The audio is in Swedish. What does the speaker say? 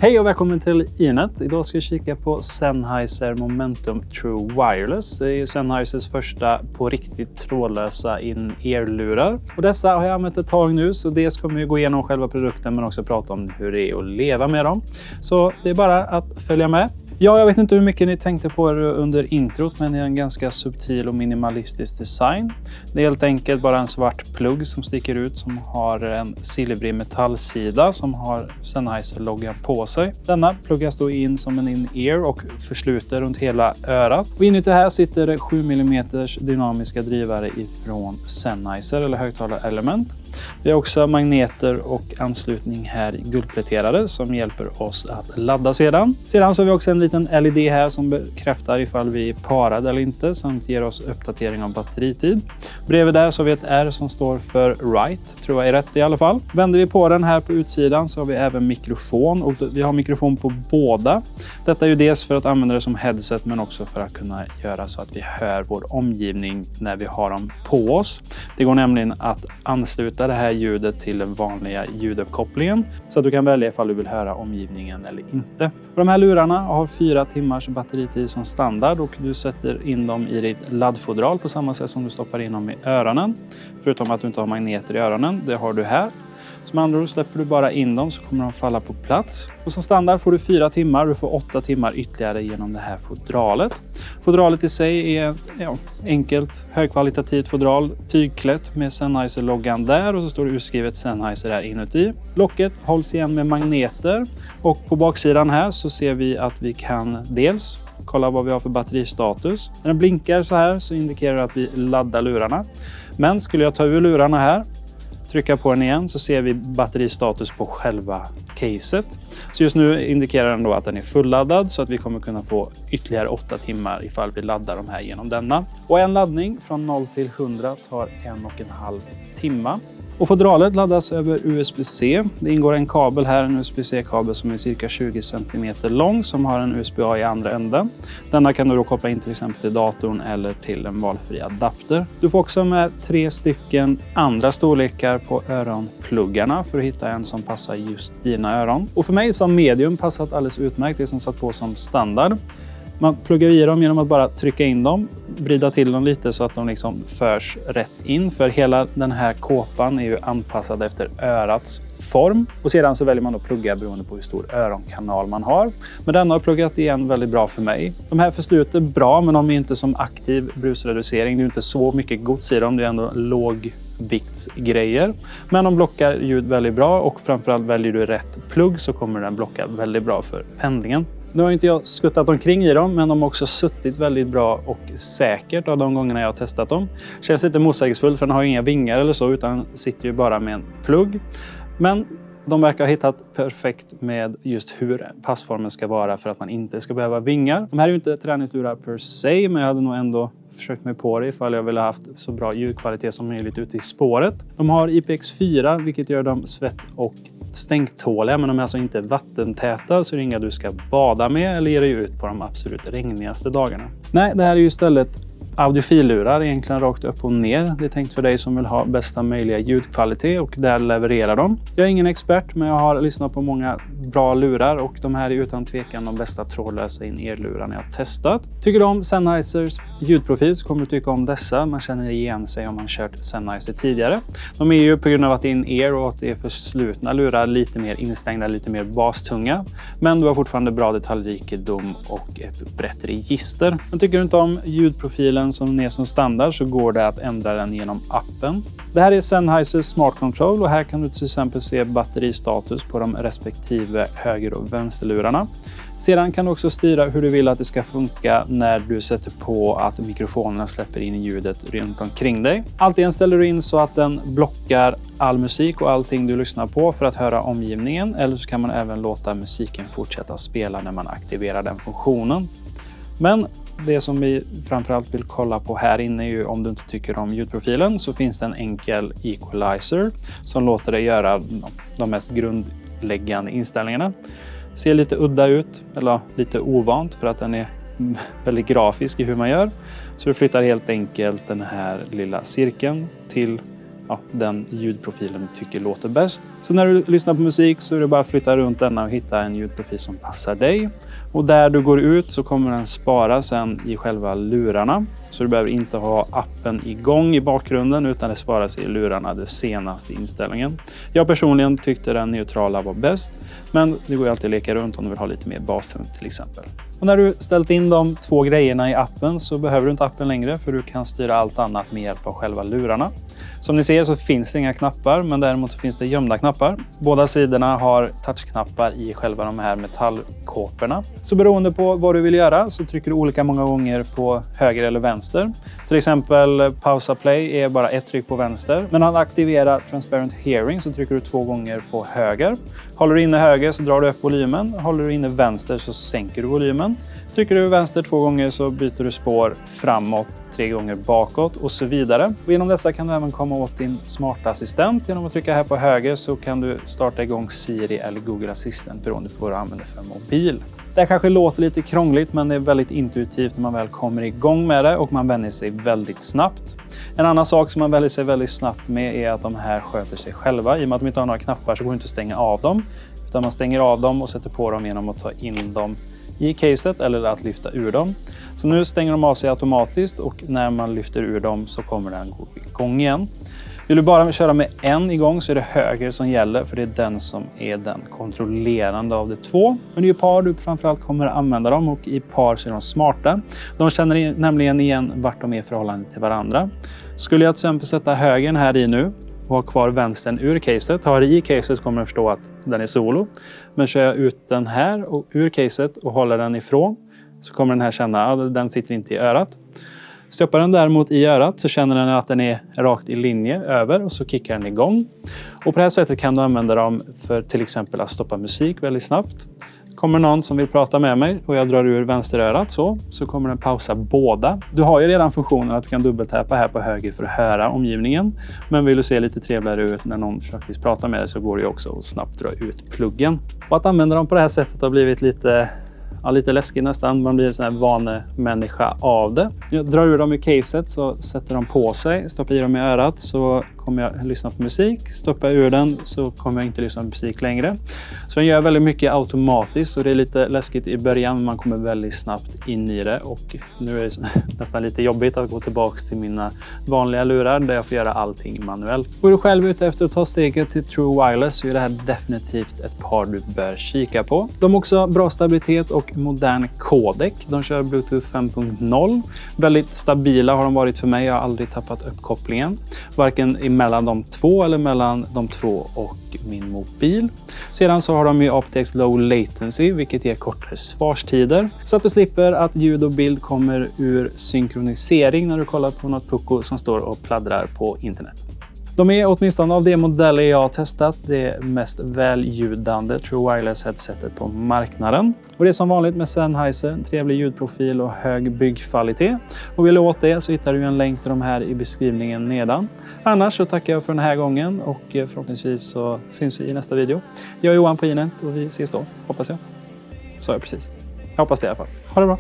Hej och välkommen till Inet. Idag ska vi kika på Sennheiser Momentum True Wireless. Det är Sennheisers första på riktigt trådlösa in-ear-lurar. Och dessa har jag använt ett tag nu, så dels kommer vi gå igenom själva produkten men också prata om hur det är att leva med dem. Så det är bara att följa med. Ja, jag vet inte hur mycket ni tänkte på det under introt, men det är en ganska subtil och minimalistisk design. Det är helt enkelt bara en svart plugg som sticker ut som har en silvrig metallsida som har Sennheiser-loggan på sig. Denna pluggas då in som en in-ear och försluter runt hela örat. Och inuti här sitter det 7 mm dynamiska drivare ifrån Sennheiser eller högtalarelement. Vi har också magneter och anslutning här guldpläterade som hjälper oss att ladda sedan. Sedan så har vi också en liten LED här som bekräftar ifall vi är parade eller inte samt ger oss uppdatering av batteritid. Bredvid där så har vi ett R som står för right, tror jag är rätt i alla fall. Vänder vi på den här på utsidan så har vi även mikrofon och vi har mikrofon på båda. Detta är ju dels för att använda det som headset men också för att kunna göra så att vi hör vår omgivning när vi har dem på oss. Det går nämligen att ansluta det här ljudet till den vanliga ljuduppkopplingen så att du kan välja ifall du vill höra omgivningen eller inte. Och de här lurarna har 4 timmars batteritid som standard och du sätter in dem i ditt laddfodral på samma sätt som du stoppar in dem i öronen. Förutom att du inte har magneter i öronen, det har du här. Som andra ord släpper du bara in dem så kommer de falla på plats. Och som standard får du 4 timmar, du får 8 timmar ytterligare genom det här fodralet. Fodralet i sig är enkelt, högkvalitativt fodral, tygklätt med Sennheiser-loggan där och så står det utskrivet Sennheiser här inuti. Locket hålls igen med magneter och på baksidan här så ser vi att vi kan dels kolla vad vi har för batteristatus. När den blinkar så här så indikerar det att vi laddar lurarna. Men skulle jag ta ur lurarna här, trycka på den igen så ser vi batteristatus på själva caset. Så just nu indikerar den då att den är fulladdad så att vi kommer kunna få ytterligare 8 timmar ifall vi laddar de här genom denna. Och en laddning från 0 till 100 tar 1,5 timme. Och fodralet laddas över USB-C. Det ingår en kabel här, en USB-C-kabel som är cirka 20 cm lång som har en USB-A i andra änden. Denna kan du då koppla in till exempel till datorn eller till en valfri adapter. Du får också med 3 stycken andra storlekar på öronpluggarna för att hitta en som passar just dina öron. Och för mig som medium passat alldeles utmärkt, det som satt på som standard. Man pluggar i dem genom att bara trycka in dem, vrida till dem lite så att de liksom förs rätt in. För hela den här kåpan är ju anpassad efter örats form. Och sedan så väljer man att plugga beroende på hur stor öronkanal man har. Men den har pluggat igen väldigt bra för mig. De här försluter bra men de är inte som aktiv brusreducering. Det är inte så mycket gods i dem, det är ändå lågviktsgrejer. Men de blockar ljud väldigt bra och framförallt väljer du rätt plugg så kommer den blocka väldigt bra för pendlingen. Nu har inte jag skuttat omkring i dem, men de har också suttit väldigt bra och säkert av de gångerna jag har testat dem. Känns lite motsägelsefullt för den har ju inga vingar eller så utan sitter ju bara med en plugg. Men de verkar ha hittat perfekt med just hur passformen ska vara för att man inte ska behöva vingar. De här är ju inte träningslurar per se, men jag hade nog ändå försökt mig på det ifall jag ville ha haft så bra ljudkvalitet som möjligt ute i spåret. De har IPX4 vilket gör dem svett- och stänktåliga, men de är alltså inte vattentäta så det är inga du ska bada med eller ge dig ut på de absolut regnigaste dagarna. Nej, det här är ju istället audiofillurar egentligen rakt upp och ner. Det är tänkt för dig som vill ha bästa möjliga ljudkvalitet och där levererar de. Jag är ingen expert men jag har lyssnat på många bra lurar och de här är utan tvekan de bästa trådlösa in-ear-lurarna jag har testat. Tycker du om Sennheisers ljudprofil så kommer du tycka om dessa. Man känner igen sig om man kört Sennheiser tidigare. De är ju på grund av att det är in-ear och att det är förslutna lurar lite mer instängda, lite mer bastunga. Men du har fortfarande bra detaljrikedom och ett brett register. Men tycker du inte om ljudprofilen som är som standard så går det att ändra den genom appen. Det här är Sennheiser Smart Control och här kan du till exempel se batteristatus på de respektive höger- och vänsterlurarna. Sedan kan du också styra hur du vill att det ska funka när du sätter på att mikrofonerna släpper in ljudet runt omkring dig. Antingen ställer du in så att den blockar all musik och allting du lyssnar på för att höra omgivningen eller så kan man även låta musiken fortsätta spela när man aktiverar den funktionen. Men det som vi framförallt vill kolla på här inne är ju om du inte tycker om ljudprofilen så finns det en enkel equalizer som låter dig göra de mest grundläggande inställningarna. Ser lite udda ut eller lite ovant för att den är väldigt grafisk i hur man gör. Så du flyttar helt enkelt den här lilla cirkeln till den ljudprofilen du tycker låter bäst. Så när du lyssnar på musik så är det bara att flytta runt denna och hitta en ljudprofil som passar dig. Och där du går ut så kommer den spara sen i själva lurarna. Så du behöver inte ha appen igång i bakgrunden utan det sparas i lurarna, det senaste inställningen. Jag personligen tyckte den neutrala var bäst, men det går ju alltid att leka runt om du vill ha lite mer basrum till exempel. Och när du ställt in de 2 grejerna i appen så behöver du inte appen längre för du kan styra allt annat med hjälp av själva lurarna. Som ni ser så finns det inga knappar, men däremot finns det gömda knappar. Båda sidorna har touchknappar i själva de här metallkåporna. Så beroende på vad du vill göra så trycker du olika många gånger på höger eller vänster. Till exempel pausa play är bara ett tryck på vänster. Men att aktivera transparent hearing så trycker du 2 gånger på höger. Håller du inne höger så drar du upp volymen. Håller du inne vänster så sänker du volymen. Trycker du vänster 2 gånger så byter du spår framåt 3 gånger bakåt och så vidare. Och genom dessa kan du även komma åt din smarta assistent. Genom att trycka här på höger så kan du starta igång Siri eller Google Assistant beroende på vad du använder för mobil. Det här kanske låter lite krångligt men det är väldigt intuitivt när man väl kommer igång med det och man vänjer sig väldigt snabbt. En annan sak som man vänjer sig väldigt snabbt med är att de här sköter sig själva. I och med att de inte har några knappar så går det inte att stänga av dem. Utan man stänger av dem och sätter på dem genom att ta in dem i caset eller att lyfta ur dem. Så nu stänger de av sig automatiskt och när man lyfter ur dem så kommer den gå igång igen. Vill du bara köra med en igång så är det höger som gäller för det är den som är den kontrollerande av de 2. Men i par du framförallt kommer att använda dem och i par så är de smarta. De känner nämligen igen vart de är i förhållande till varandra. Skulle jag till exempel sätta högern här i nu och ha kvar vänstern ur caset. Har i caset kommer den förstå att den är solo. Men kör jag ut den här och ur caset och håller den ifrån så kommer den här känna att den sitter inte i örat. Stoppar den däremot i örat så känner den att den är rakt i linje över och så kickar den igång. Och på det här sättet kan du använda dem för till exempel att stoppa musik väldigt snabbt. Kommer någon som vill prata med mig och jag drar ur vänsterörat så kommer den pausa båda. Du har ju redan funktionen att du kan dubbeltäppa här på höger för att höra omgivningen. Men vill du se lite trevligare ut när någon faktiskt pratar med dig så går det också att snabbt dra ut pluggen. Och att använda dem på det här sättet har blivit lite läskigt nästan. Man blir en sån här vanemänniska av det. Jag drar ur dem ur caset så sätter de på sig. Stoppar i dem i örat så kommer jag lyssna på musik. Stoppar ur den så kommer jag inte lyssna på musik längre. Så den gör väldigt mycket automatiskt och det är lite läskigt i början men man kommer väldigt snabbt in i det. Och nu är det nästan lite jobbigt att gå tillbaka till mina vanliga lurar där jag får göra allting manuellt. Går du själv ute efter att ta steget till True Wireless så är det här definitivt ett par du bör kika på. De har också bra stabilitet och modern kodek. De kör Bluetooth 5.0. Väldigt stabila har de varit för mig. Jag har aldrig tappat uppkopplingen. Varken mellan de 2 eller mellan de 2 och min mobil. Sedan så har de ju aptX Low Latency vilket ger kortare svarstider. Så att du slipper att ljud och bild kommer ur synkronisering när du kollar på något pucko som står och pladdrar på internet. De är åtminstone av de modeller jag har testat det mest väljudande True Wireless headsetet på marknaden. Och det är som vanligt med Sennheiser, en trevlig ljudprofil och hög byggkvalitet. Och vill du åt det så hittar du en länk till de här i beskrivningen nedan. Annars så tackar jag för den här gången och förhoppningsvis så syns vi i nästa video. Jag är Johan på Inet och vi ses då, hoppas jag. Så jag precis. Jag hoppas det i alla fall. Ha det bra!